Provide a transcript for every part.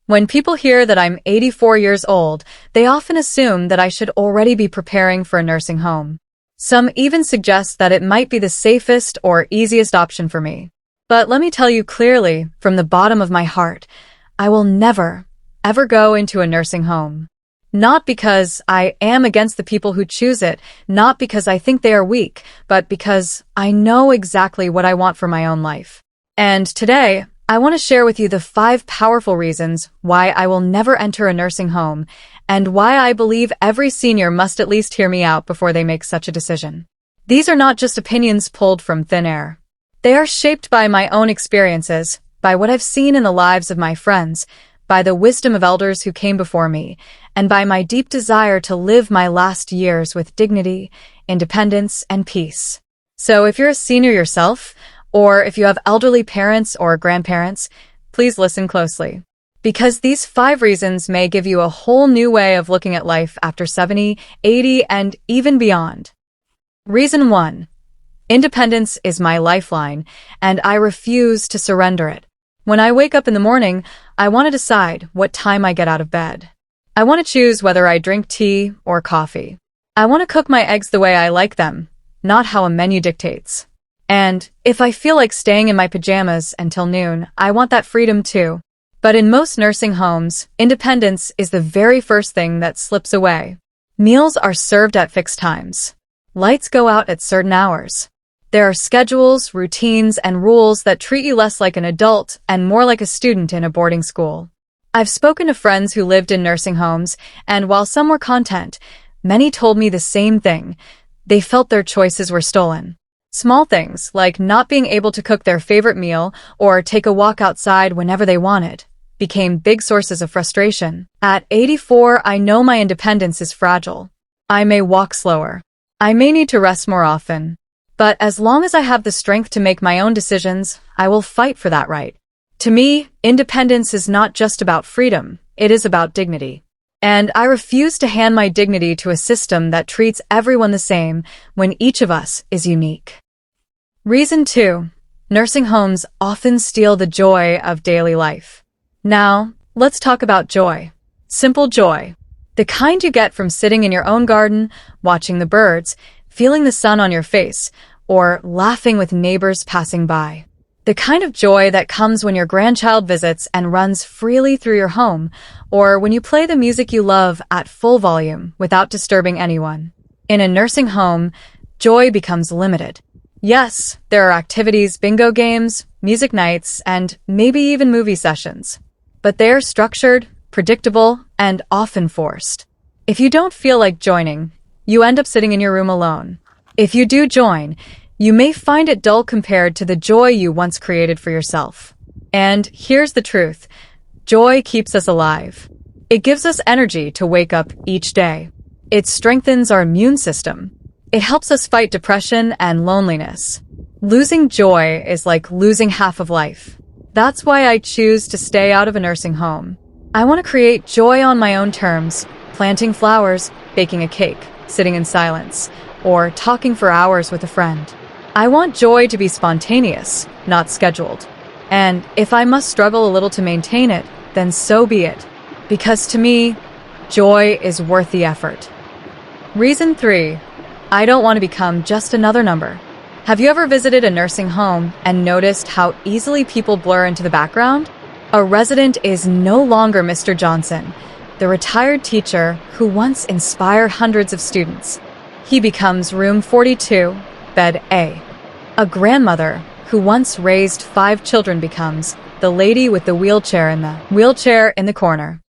When people hear that I'm 84 years old, they often assume that I should already be preparing for a nursing home. Some even suggest that it might be the safest or easiest option for me. But let me tell you clearly, from the bottom of my heart, I will never, ever go into a nursing home. Not because I am against the people who choose it, not because I think they are weak, but because I know exactly what I want for my own life. And today, I want to share with you the 5 powerful reasons why I will never enter a nursing home, and why I believe every senior must at least hear me out before they make such a decision. These are not just opinions pulled from thin air. They are shaped by my own experiences, by what I've seen in the lives of my friends, by the wisdom of elders who came before me, and by my deep desire to live my last years with dignity, independence, and peace. So if you're a senior yourself, or if you have elderly parents or grandparents, please listen closely. Because these 5 reasons may give you a whole new way of looking at life after 70, 80, and even beyond. Reason 1. Independence is my lifeline, and I refuse to surrender it. When I wake up in the morning, I want to decide what time I get out of bed. I want to choose whether I drink tea or coffee. I want to cook my eggs the way I like them, not how a menu dictates. And if I feel like staying in my pajamas until noon, I want that freedom too. But in most nursing homes, independence is the very first thing that slips away. Meals are served at fixed times. Lights go out at certain hours. There are schedules, routines, and rules that treat you less like an adult and more like a student in a boarding school. I've spoken to friends who lived in nursing homes, and while some were content, many told me the same thing. They felt their choices were stolen. Small things, like not being able to cook their favorite meal or take a walk outside whenever they wanted, became big sources of frustration. At 84, I know my independence is fragile. I may walk slower. I may need to rest more often. But as long as I have the strength to make my own decisions, I will fight for that right. To me, independence is not just about freedom, it is about dignity. And I refuse to hand my dignity to a system that treats everyone the same when each of us is unique. Reason 2. Nursing homes often steal the joy of daily life. Now, let's talk about joy. Simple joy. The kind you get from sitting in your own garden, watching the birds, feeling the sun on your face, or laughing with neighbors passing by. The kind of joy that comes when your grandchild visits and runs freely through your home, or when you play the music you love at full volume without disturbing anyone. In a nursing home, joy becomes limited. Yes, there are activities, bingo games, music nights, and maybe even movie sessions. But they are structured, predictable, and often forced. If you don't feel like joining, you end up sitting in your room alone. If you do join, you may find it dull compared to the joy you once created for yourself. And here's the truth. Joy keeps us alive. It gives us energy to wake up each day. It strengthens our immune system. It helps us fight depression and loneliness. Losing joy is like losing half of life. That's why I choose to stay out of a nursing home. I want to create joy on my own terms, planting flowers, baking a cake, sitting in silence, or talking for hours with a friend. I want joy to be spontaneous, not scheduled. And if I must struggle a little to maintain it, then so be it. Because to me, joy is worth the effort. Reason 3. I don't want to become just another number. Have you ever visited a nursing home and noticed how easily people blur into the background? A resident is no longer Mr. Johnson, the retired teacher who once inspired hundreds of students. He becomes room 42, bed A. A grandmother who once raised 5 children becomes the lady with the wheelchair in the corner.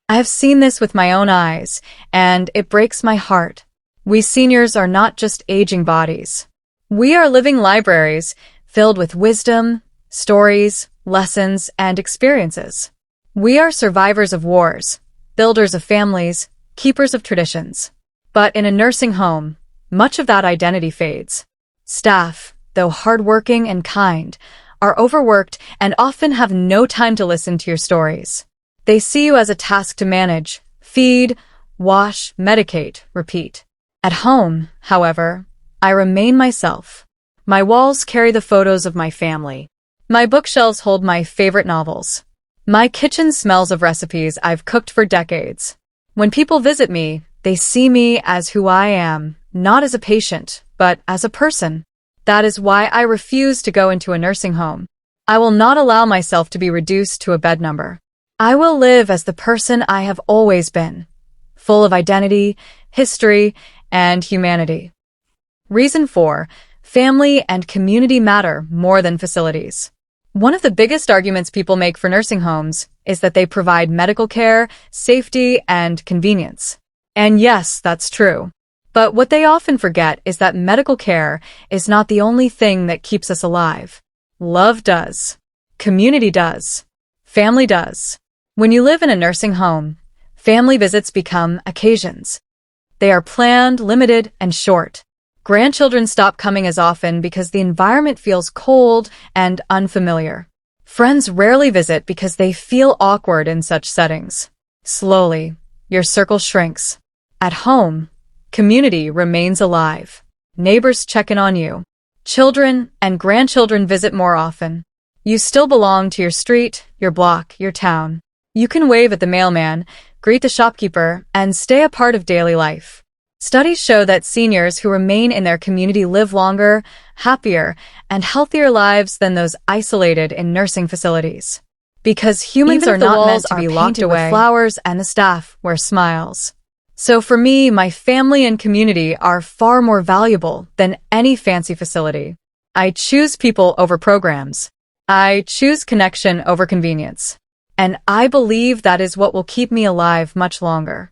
I have seen this with my own eyes, and it breaks my heart. We seniors are not just aging bodies. We are living libraries filled with wisdom, stories, lessons, and experiences. We are survivors of wars, builders of families, keepers of traditions. But in a nursing home, much of that identity fades. Staff, though hardworking and kind, are overworked and often have no time to listen to your stories. They see you as a task to manage, feed, wash, medicate, repeat. At home, however, I remain myself. My walls carry the photos of my family. My bookshelves hold my favorite novels. My kitchen smells of recipes I've cooked for decades. When people visit me, they see me as who I am, not as a patient, but as a person. That is why I refuse to go into a nursing home. I will not allow myself to be reduced to a bed number. I will live as the person I have always been, full of identity, history, and humanity. Reason 4. Family and community matter more than facilities. One of the biggest arguments people make for nursing homes is that they provide medical care, safety, and convenience. And yes, that's true. But what they often forget is that medical care is not the only thing that keeps us alive. Love does. Community does. Family does. When you live in a nursing home, family visits become occasions. They are planned, limited, and short. Grandchildren stop coming as often because the environment feels cold and unfamiliar. Friends rarely visit because they feel awkward in such settings. Slowly, your circle shrinks. At home, community remains alive. Neighbors check in on you. Children and grandchildren visit more often. You still belong to your street, your block, your town. You can wave at the mailman, greet the shopkeeper, and stay a part of daily life. Studies show that seniors who remain in their community live longer, happier, and healthier lives than those isolated in nursing facilities. Because humans are not meant to be locked away with flowers and the staff wear smiles. So for me, my family and community are far more valuable than any fancy facility. I choose people over programs. I choose connection over convenience. And I believe that is what will keep me alive much longer.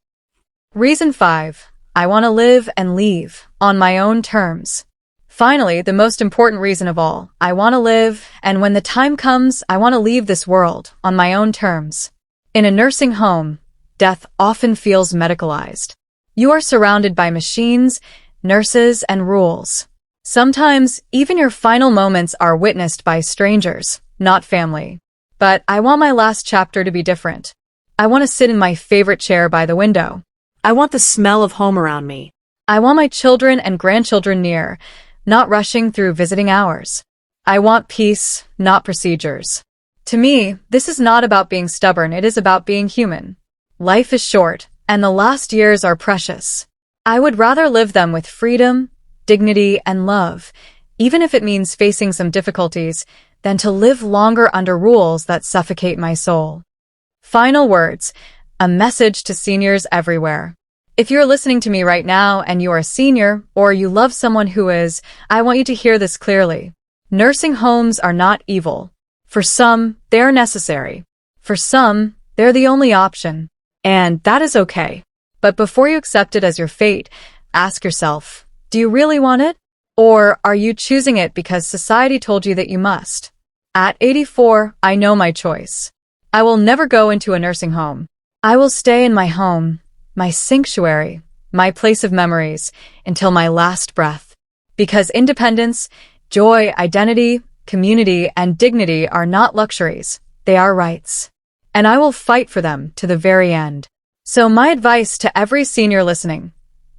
Reason 5. I want to live and leave on my own terms. Finally, the most important reason of all, I want to live, and when the time comes, I want to leave this world on my own terms. In a nursing home, death often feels medicalized. You are surrounded by machines, nurses, and rules. Sometimes, even your final moments are witnessed by strangers, not family. But I want my last chapter to be different. I want to sit in my favorite chair by the window. I want the smell of home around me. I want my children and grandchildren near, not rushing through visiting hours. I want peace, not procedures. To me, this is not about being stubborn, it is about being human. Life is short, and the last years are precious. I would rather live them with freedom, dignity, and love, even if it means facing some difficulties, than to live longer under rules that suffocate my soul. Final words. A message to seniors everywhere. If you're listening to me right now and you are a senior or you love someone who is, I want you to hear this clearly. Nursing homes are not evil. For some, they are necessary. For some, they're the only option. And that is okay. But before you accept it as your fate, ask yourself, do you really want it? Or are you choosing it because society told you that you must? At 84, I know my choice. I will never go into a nursing home. I will stay in my home, my sanctuary, my place of memories, until my last breath. Because independence, joy, identity, community, and dignity are not luxuries, they are rights. And I will fight for them to the very end. So my advice to every senior listening: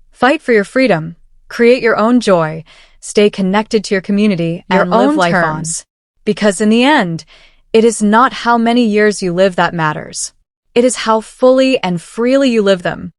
fight for your freedom, create your own joy, stay connected to your community, and live life on. Because in the end, it is not how many years you live that matters. It is how fully and freely you live them.